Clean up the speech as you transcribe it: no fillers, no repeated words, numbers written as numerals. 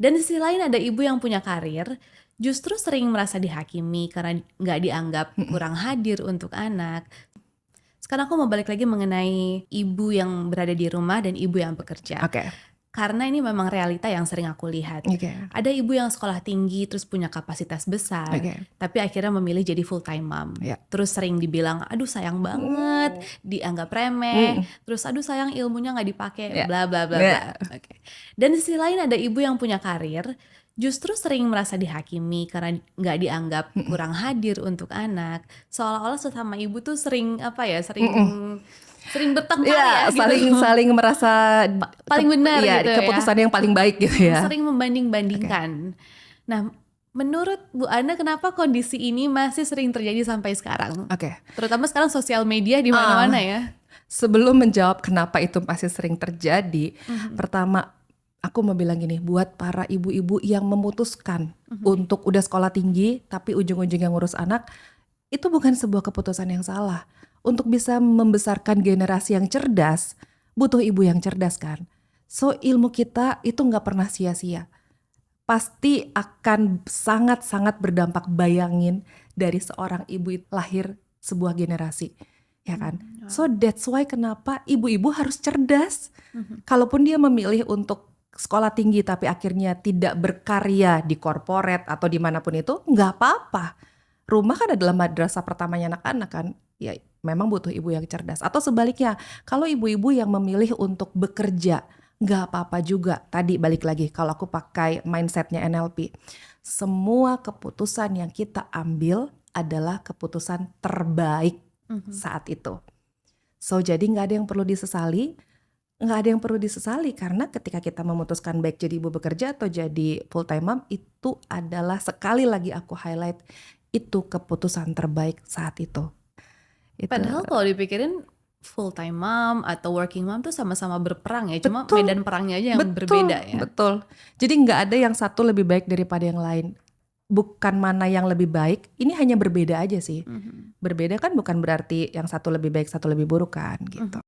Dan di sisi lain ada ibu yang punya karir, justru sering merasa dihakimi karena nggak dianggap kurang hadir untuk anak. Sekarang aku mau balik lagi mengenai ibu yang berada di rumah dan ibu yang bekerja. Oke. Karena ini memang realita yang sering aku lihat. Oke. Ada ibu yang sekolah tinggi terus punya kapasitas besar, Oke. tapi akhirnya memilih jadi full time mom. Ya. Terus sering dibilang, aduh sayang banget, dianggap remeh, terus aduh sayang ilmunya nggak dipakai, Ya. bla bla bla bla. Oke. Dan di sisi lain ada ibu yang punya karir, justru sering merasa dihakimi karena nggak dianggap kurang hadir untuk anak. Seolah-olah sesama ibu tuh sering sering bertengkar Ya, ya gitu. saling merasa Paling benar ya, gitu ya. keputusan yang paling baik gitu ya. Sering membanding-bandingkan. Nah, menurut Bu Ana kenapa kondisi ini masih sering terjadi sampai sekarang? Oke. Terutama sekarang sosial media di mana-mana ya. Sebelum menjawab kenapa itu masih sering terjadi, pertama aku mau bilang gini, buat para ibu-ibu yang memutuskan untuk udah sekolah tinggi tapi ujung-ujungnya ngurus anak, itu bukan sebuah keputusan yang salah. Untuk bisa membesarkan generasi yang cerdas, butuh ibu yang cerdas kan. So ilmu kita itu nggak pernah sia-sia. Pasti akan sangat-sangat berdampak, bayangin dari seorang ibu lahir sebuah generasi. Ya kan? So that's why kenapa ibu-ibu harus cerdas. Kalaupun dia memilih untuk sekolah tinggi tapi akhirnya tidak berkarya di korporat atau dimanapun itu, nggak apa-apa. Rumah kan adalah madrasah pertamanya anak-anak kan. Ya memang butuh ibu yang cerdas. Atau sebaliknya, kalau ibu-ibu yang memilih untuk bekerja, nggak apa-apa juga. Tadi balik lagi, kalau aku pakai mindsetnya NLP. Semua keputusan yang kita ambil adalah keputusan terbaik saat itu. So jadi nggak ada yang perlu disesali. Nggak ada yang perlu disesali karena ketika kita memutuskan baik jadi ibu bekerja atau jadi full time mom, itu adalah, sekali lagi aku highlight, itu keputusan terbaik saat itu. Padahal kalau dipikirin full time mom atau working mom tuh sama-sama berperang ya, cuma medan perangnya aja yang berbeda ya. Betul. Jadi nggak ada yang satu lebih baik daripada yang lain. Bukan mana yang lebih baik, ini hanya berbeda aja sih. Berbeda kan bukan berarti yang satu lebih baik, satu lebih buruk kan gitu.